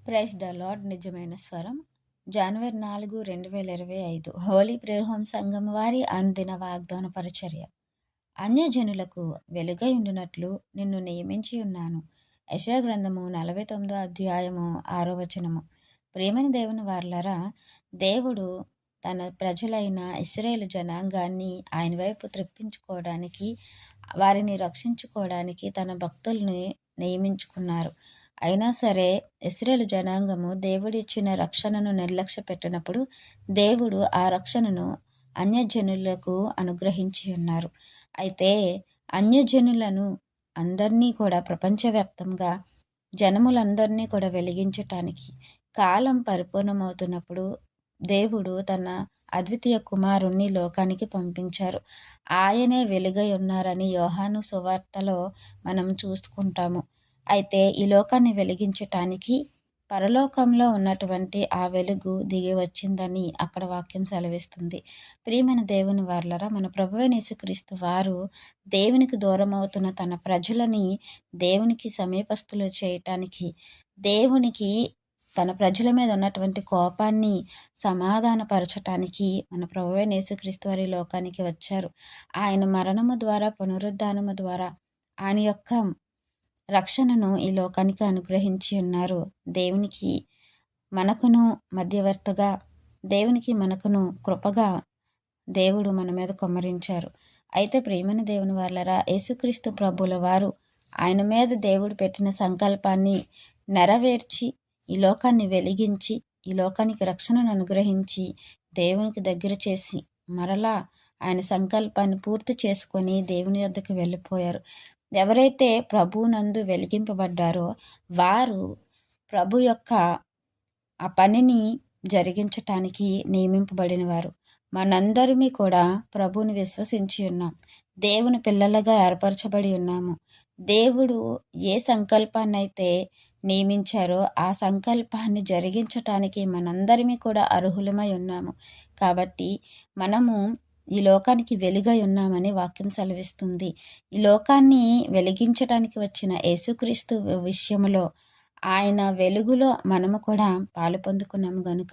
Praise the lord. నిజమైన స్వరం. జనవరి 4, 2025 Holi prayer home సంఘం వారి అనుదిన వాగ్దాన పరిచర్య. అన్యజనులకు వెలుగై ఉండునట్లు నిన్ను నియమించి ఉన్నాను. యెషయా గ్రంథము 49 అధ్యాయము 6వ వచనము. ప్రియమైన దేవుని వారలారా, దేవుడు తన ప్రజలైన ఇశ్రాయేలు జనాంగాన్ని ఆయన వైపు త్రిప్పించుకోవడానికి, వారిని రక్షించుకోవడానికి తన భక్తుల్ని నియమించుకున్నారు. అయినా సరే ఇశ్రాయేలు జనాంగము దేవుడిచ్చిన రక్షణను నిర్లక్ష్య పెట్టినప్పుడు దేవుడు ఆ రక్షణను అన్యజనులకు అనుగ్రహించి ఉన్నారు. అయితే అన్యజనులను అందరినీ కూడా ప్రపంచవ్యాప్తంగా జనములందరినీ కూడా వెలిగించటానికి కాలం పరిపూర్ణమవుతున్నప్పుడు దేవుడు తన అద్వితీయ కుమారుణ్ణి లోకానికి పంపించారు. ఆయనే వెలుగై ఉన్నారని యోహాను సువార్తలో మనం చూసుకుంటాము. అయితే ఈ లోకాన్ని వెలిగించటానికి పరలోకంలో ఉన్నటువంటి ఆ వెలుగు దిగి వచ్చిందని అక్కడ వాక్యం సెలవిస్తుంది. ప్రియమైన దేవుని వారలారా, మన ప్రభువైన యేసుక్రీస్తు వారు దేవునికి దూరం అవుతున్న తన ప్రజలని దేవునికి సమీపస్తులు చేయటానికి, దేవునికి తన ప్రజల మీద ఉన్నటువంటి కోపాన్ని సమాధానపరచటానికి మన ప్రభువైన యేసుక్రీస్తు వారి లోకానికి వచ్చారు. ఆయన మరణము ద్వారా, పునరుద్ధానము ద్వారా ఆయన యొక్క రక్షణను ఈ లోకానికి అనుగ్రహించి ఉన్నారు. దేవునికి మనకును మధ్యవర్తిగా, దేవునికి మనకును కృపగా దేవుడు మన మీద కుమ్మరించారు. అయితే ప్రియమైన దేవుని వారలారా, యేసుక్రీస్తు ప్రభుల వారు ఆయన మీద దేవుడు పెట్టిన సంకల్పాన్ని నెరవేర్చి, ఈ లోకాన్ని వెలిగించి, ఈ లోకానికి రక్షణను అనుగ్రహించి, దేవునికి దగ్గర చేసి, మరలా ఆయన సంకల్పాన్ని పూర్తి చేసుకొని దేవుని యొద్దకు వెళ్ళిపోయారు. ఎవరైతే ప్రభువునందు వెలిగింపబడ్డారో వారు ప్రభు యొక్క ఆ పనిని జరిగించటానికి నియమింపబడిన వారు. మనందరిమీ కూడా ప్రభువుని విశ్వసించి ఉన్నాం. దేవుని పిల్లలుగా ఏర్పరచబడి ఉన్నాము. దేవుడు ఏ సంకల్పాన్నైతే నియమించారో ఆ సంకల్పాన్ని జరిగించటానికి మనందరిమీ కూడా అర్హులమై ఉన్నాము. కాబట్టి మనము ఈ లోకానికి వెలుగై ఉన్నామని వాక్యం సెలవిస్తుంది. ఈ లోకాన్ని వెలిగించడానికి వచ్చిన యేసుక్రీస్తు విషయంలో ఆయన వెలుగులో మనము కూడా పాలు పొందుకున్నాము గనుక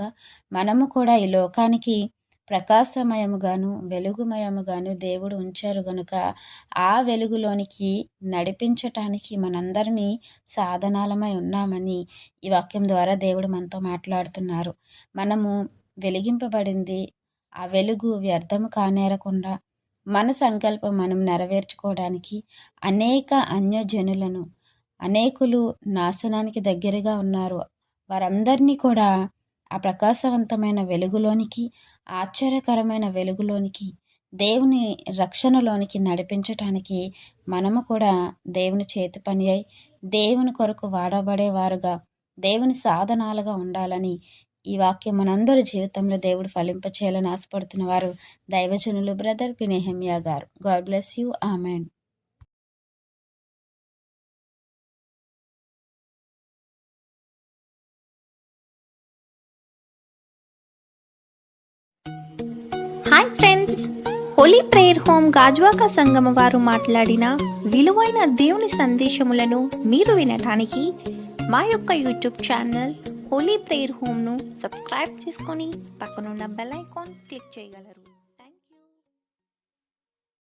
మనము కూడా ఈ లోకానికి ప్రకాశమయముగాను వెలుగుమయముగాను దేవుడు ఉంచారు గనుక ఆ వెలుగులోనికి నడిపించటానికి మనందరినీ సాధనాలమై ఉన్నామని ఈ వాక్యం ద్వారా దేవుడు మనతో మాట్లాడుతున్నారు. మనము వెలిగింపబడింది ఆ వెలుగు వ్యర్థము కానేరకుండా మన సంకల్పం మనం నెరవేర్చుకోవడానికి అనేక అన్యజనులను, అనేకులు నాశనానికి దగ్గరగా ఉన్నారు, వారందరినీ కూడా ఆ ప్రకాశవంతమైన వెలుగులోనికి, ఆశ్చర్యకరమైన వెలుగులోనికి, దేవుని రక్షణలోనికి నడిపించటానికి మనము కూడా దేవుని చేతి పని అయి దేవుని కొరకు వాడబడేవారుగా, దేవుని సాధనాలుగా ఉండాలని ఈ వాక్యం మనందరి జీవితంలో దేవుడు ఫలింపచేయాలని ఆశపడుతున్న వారు దైవజనులు బ్రదర్ పి. నెహెమ్యా గారు. God bless you. Amen. Hi friends, holy prayer home Gajuwaka సంగమ వారు మాట్లాడిన విలువైన దేవుని సందేశములను మీరు వినటానికి మా యొక్క యూట్యూబ్ ఛానల్ హోలీ ప్రేయర్ హోమ్ను సబ్స్క్రైబ్ చేసుకొని పక్కనున్న బెల్ ఐకాన్ క్లిక్ చేయగలరు.